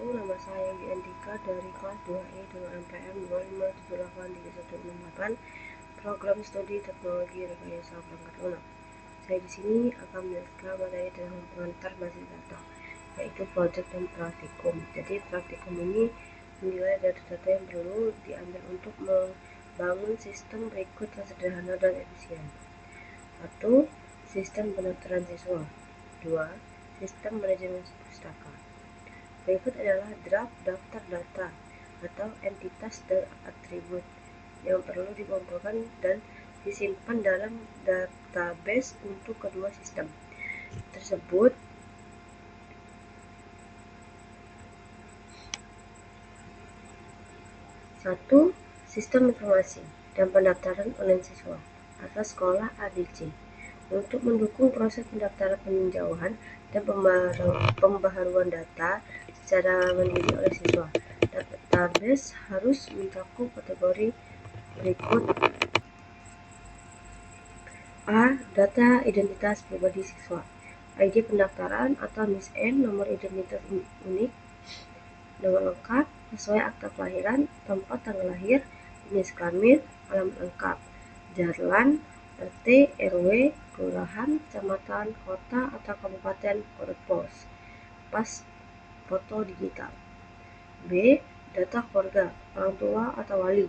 nama saya Andika dari kelas 2E dengan NPM 2578368, program studi teknologi rekayasa perangkat lunak. Saya di sini akan menjelaskan materi tentang pengantar basis data, yaitu project dan praktikum. Jadi praktikum ini menilai data-data yang perlu diambil untuk membangun sistem berikut yang sederhana dan efisien. 1. Sistem pendaftaran siswa. 2. Sistem manajemen pustaka. Berikut adalah draft daftar data atau entitas dan atribut yang perlu dikumpulkan dan disimpan dalam database untuk kedua sistem tersebut. Satu, sistem informasi dan pendaftaran online siswa atas sekolah ABC untuk mendukung proses pendaftaran peninjauan dan pembaharuan data secara mandiri oleh siswa. Database harus mencakup kategori berikut. A. Data identitas pribadi siswa, ID pendaftaran atau NISN, nomor identitas unik, nomor lengkap sesuai akta kelahiran, tempat tanggal lahir, jenis kelamin, alamat lengkap, jalan, RT, RW, kelurahan, kecamatan, kota atau kabupaten, kode pos, pas foto digital. B. Data keluarga, orang tua atau wali,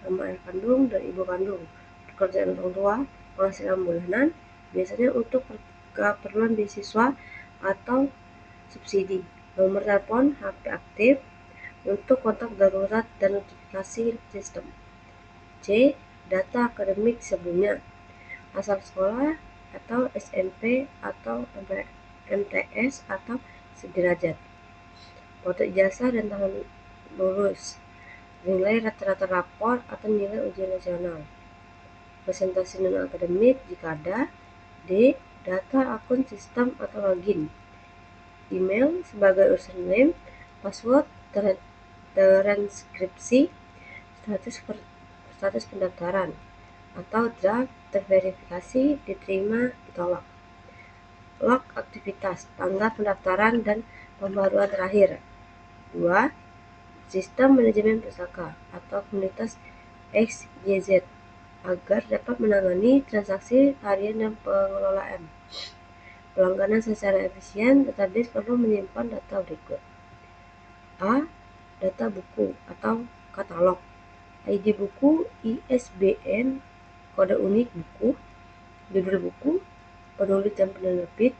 nama ayah kandung dan ibu kandung, pekerjaan orang tua, penghasilan bulanan, biasanya untuk keperluan beasiswa atau subsidi, nomor telepon HP aktif untuk kontak darurat dan notifikasi sistem. C. Data akademik sebelumnya, asal sekolah atau SMP atau MTS atau sederajat, foto ijazah dan tahun lulus, nilai rata-rata rapor atau nilai ujian nasional, presentasi non-akademik jika ada. D. Data akun sistem atau login, email sebagai username, password, transkripsi, status pendaftaran atau draft terverifikasi, diterima, ditolak. Log aktivitas, tanggal pendaftaran dan pembaruan terakhir. 2. Sistem manajemen pustaka atau komunitas XYZ agar dapat menangani transaksi harian dan pengelolaan pelanggaran secara efisien. Database perlu menyimpan data berikut. A. Data buku atau katalog, ID buku, ISBN, kode unik buku, judul buku, penulis dan penerbit,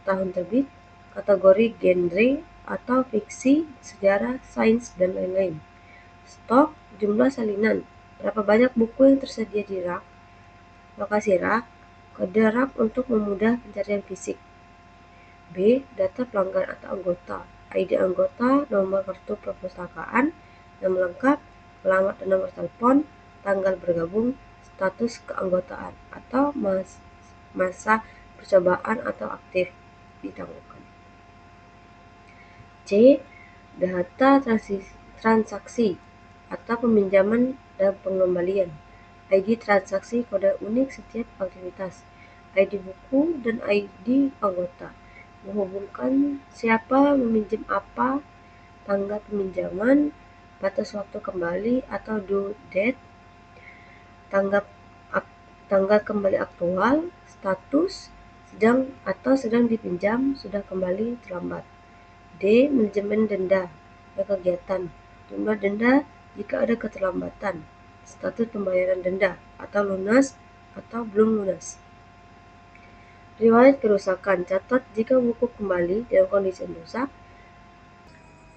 tahun terbit, kategori genre atau fiksi, sejarah, sains, dan lain-lain. Stok, jumlah salinan, berapa banyak buku yang tersedia di rak, lokasi rak, kode rak untuk memudah pencarian fisik. B. Data pelanggan atau anggota, ID anggota, nomor kartu perpustakaan, nama lengkap, alamat dan nomor telepon, tanggal bergabung, status keanggotaan atau masa percobaan atau aktif ditangguhkan. C. Data transaksi atau peminjaman dan pengembalian, ID transaksi, kode unik setiap aktivitas, ID buku dan ID anggota, menghubungkan siapa, meminjam apa, tanggal peminjaman, batas waktu kembali atau due date, tanggal kembali aktual, status, sedang dipinjam, sudah kembali, terlambat. D. Manajemen denda dan kegiatan, jumlah denda jika ada keterlambatan, status pembayaran denda atau lunas atau belum lunas. Riwayat kerusakan, catat jika buku kembali dalam kondisi rusak.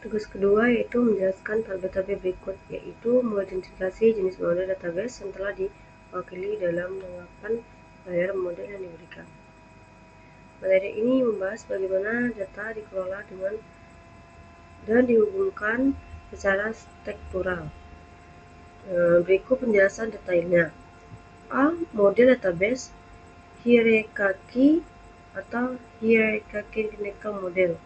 Tugas kedua yaitu menjelaskan tabel-tabel berikut, yaitu mengidentifikasi jenis model database yang telah diwakili dalam tanggapan layar model yang diberikan. Materi ini membahas bagaimana data dikelola dan dihubungkan secara struktural. Berikut penjelasan detailnya. A. Model database hierarki atau hierarchical model.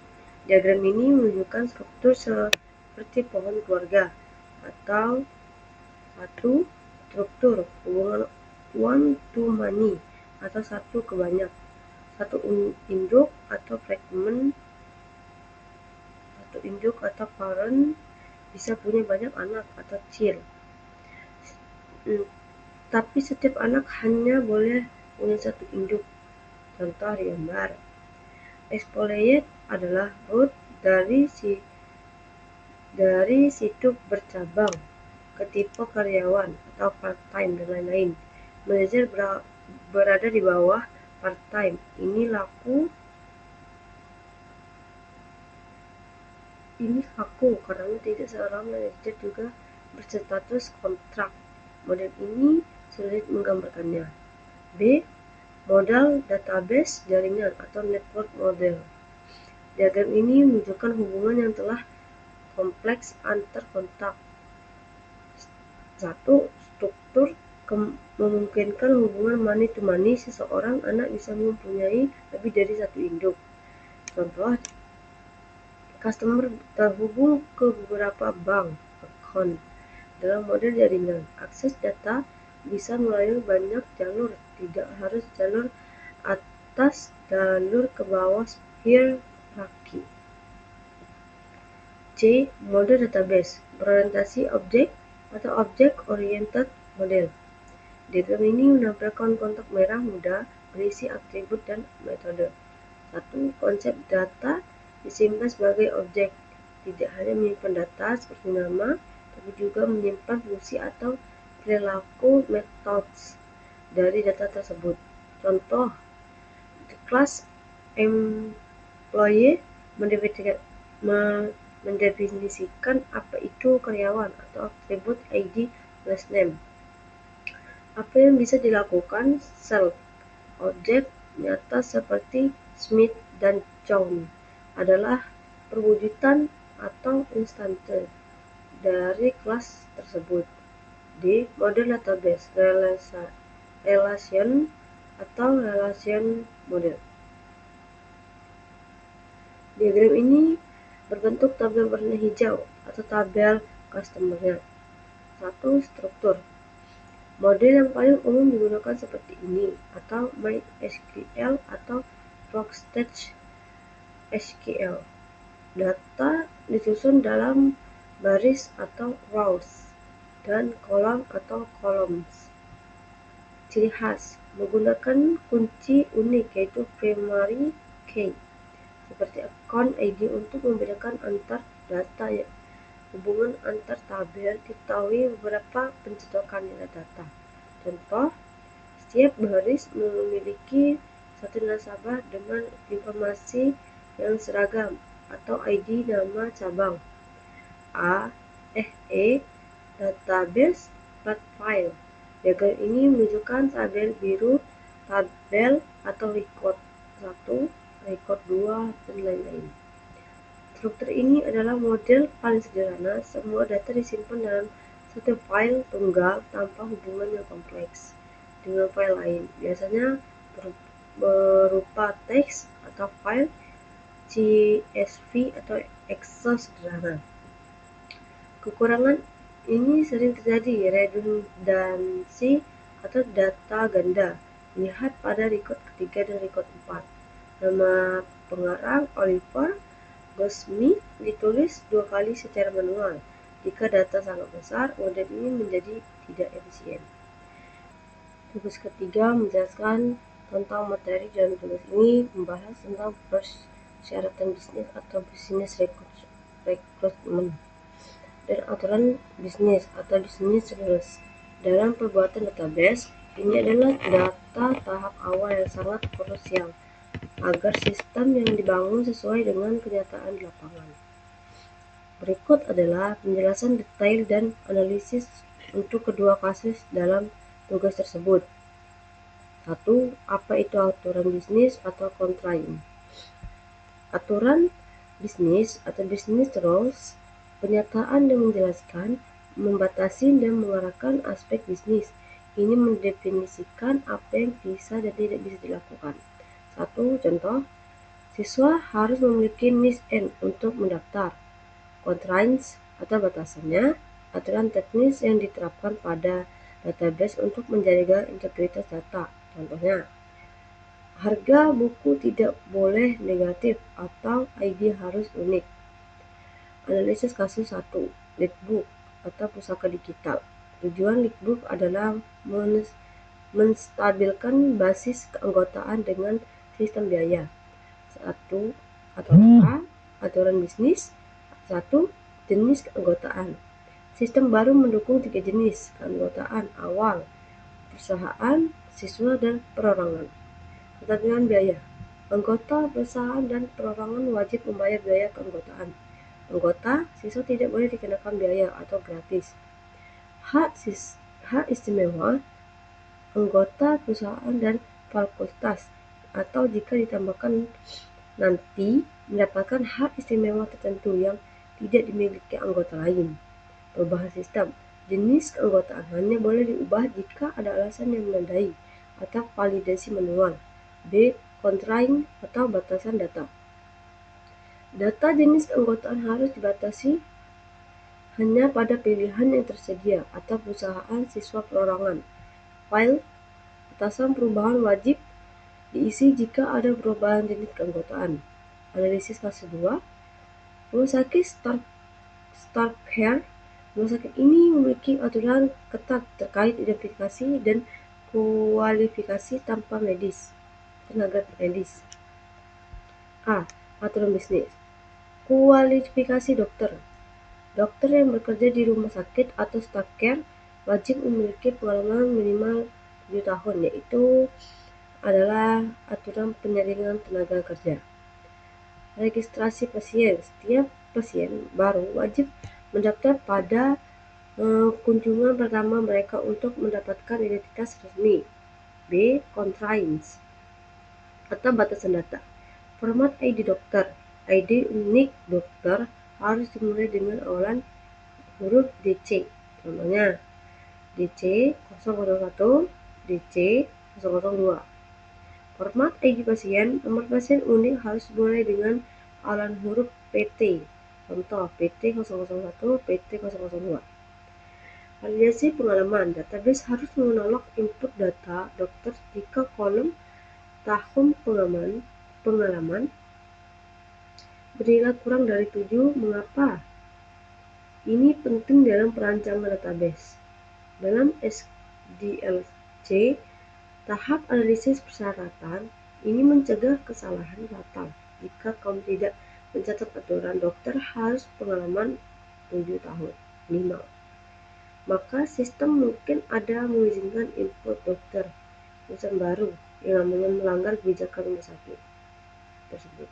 Diagram ini menunjukkan struktur seperti pohon keluarga atau 1. Struktur hubungan one to many atau satu ke banyak, satu induk atau fragment satu induk atau parent bisa punya banyak anak atau child. Tapi setiap anak hanya boleh punya satu induk. Contoh digambar. Exfoliate adalah root dari situ bercabang ke tipe karyawan atau part-time dan lain-lain. Manajer berada di bawah part-time. Ini laku karena tidak seorang manajer juga berstatus kontrak. Model ini sulit menggambarkannya. B. Model database jaringan atau network model. Diagram ini menunjukkan hubungan yang telah kompleks antar kontak. 1. Struktur memungkinkan hubungan money to money. Seseorang anak bisa mempunyai lebih dari satu induk. Contoh, customer terhubung ke beberapa bank account. Dalam model jaringan, akses data bisa melalui banyak jalur, tidak harus jalur atas, jalur ke bawah hierarki. C. Model database berorientasi objek atau object-oriented model. Diagram ini menampilkan kotak merah muda berisi atribut dan metode. 1. Konsep data disimpan sebagai objek, tidak hanya menyimpan data seperti nama, tapi juga menyimpan fungsi atau perilaku methods dari data tersebut. Contoh, the class employee mendefinisikan apa itu karyawan atau atribut ID last name. Apa yang bisa dilakukan self. Objek nyata seperti Smith dan John adalah perwujudan atau instansi dari kelas tersebut. D. Model database relation atau relation model. Diagram ini berbentuk tabel warna hijau atau tabel customer-nya. 1. Struktur. Model yang paling umum digunakan seperti ini, atau MySQL atau Workstage SQL. Data disusun dalam baris atau rows dan kolom atau columns. Ciri khas menggunakan kunci unik yaitu primary key seperti account ID untuk membedakan antar data. Hubungan antar tabel diketahui beberapa pencocokan nilai data. Contoh, setiap baris memiliki satu nasabah dengan informasi yang seragam atau ID nama cabang. Database flat file. Diagram ini menunjukkan tabel biru, tabel atau record 1, record 2, dan lain-lain. Struktur ini adalah model paling sederhana. Semua data disimpan dalam satu file tunggal tanpa hubungan yang kompleks dengan file lain, biasanya berupa teks atau file CSV atau Excel sederhana. Kekurangan ini sering terjadi redundansi atau data ganda. Lihat pada record ketiga dan record 4. Nama pengarang Oliver Goldsmith ditulis 2 kali secara manual. Jika data sangat besar, model ini menjadi tidak efisien. Tugas ketiga menjelaskan tentang materi dalam tugas ini membahas tentang persyaratan bisnis atau business requirement dan aturan bisnis atau business rules. Dalam pembuatan database, ini adalah data tahap awal yang sangat krusial agar sistem yang dibangun sesuai dengan kenyataan di lapangan. Berikut adalah penjelasan detail dan analisis untuk kedua kasus dalam tugas tersebut. 1. Apa itu aturan bisnis atau contract? Aturan bisnis atau business rules, pernyataan yang menjelaskan, membatasi dan mengarahkan aspek bisnis. Ini mendefinisikan apa yang bisa dan tidak bisa dilakukan. 1. Contoh, siswa harus memiliki NISN untuk mendaftar. Constraints atau batasannya, aturan teknis yang diterapkan pada database untuk menjaga integritas data. Contohnya, harga buku tidak boleh negatif atau ID harus unik. Analisis kasus 1. Leadbook atau pusaka digital. Tujuan Leadbook adalah menstabilkan basis keanggotaan dengan sistem biaya. 1. Aturan bisnis. 1. Jenis keanggotaan. Sistem baru mendukung 3 jenis keanggotaan awal: perusahaan, siswa, dan perorangan. Ketentuan biaya. Anggota perusahaan dan perorangan wajib membayar biaya keanggotaan. Anggota siswa tidak boleh dikenakan biaya atau gratis. Hak istimewa anggota perusahaan dan fakultas, atau jika ditambahkan nanti, mendapatkan hak istimewa tertentu yang tidak dimiliki anggota lain. Perubahan sistem. Jenis keanggotaan hanya boleh diubah jika ada alasan yang menandai atau validasi manual. B. Constraint atau batasan data. Data jenis keanggotaan harus dibatasi hanya pada pilihan yang tersedia atau perusahaan, siswa, perorangan. File batasan perubahan wajib diisi jika ada perubahan jenis keanggotaan. Analisis kasus 2. Rumah sakit Starcare. Rumah sakit ini memiliki aturan ketat terkait identifikasi dan kualifikasi tenaga medis. A. Aturan bisnis. Kualifikasi dokter. Dokter yang bekerja di rumah sakit atau Starcare wajib memiliki pengalaman minimal 7 tahun, yaitu adalah aturan penyaringan tenaga kerja. Registrasi pasien. Setiap pasien baru wajib mendaftar pada kunjungan pertama mereka untuk mendapatkan identitas resmi. B. Constraints atau batasan data. Format ID dokter. ID unik dokter harus dimulai dengan awalan huruf DC. Contohnya DC 001, DC 002. Format ID pasien. Nomor pasien unik harus dimulai dengan awalan huruf PT. Contoh PT 001, PT 002. Validasi pengalaman. Database harus menolak input data dokter jika kolom tahun pengalaman bernilai kurang dari 7. Mengapa? Ini penting dalam perancangan database. Dalam SDLC, tahap analisis persyaratan ini mencegah kesalahan fatal. Jika kamu tidak mencatat aturan dokter harus pengalaman 7 tahun minimal, maka sistem mungkin ada mengizinkan input dokter lulusan baru yang namanya melanggar kebijakan rumah sakit tersebut.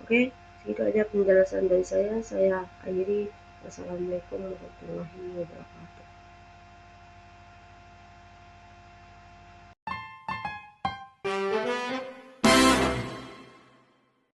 Oke, segitu aja penjelasan dari saya. Saya akhiri. Wassalamualaikum warahmatullahi wabarakatuh.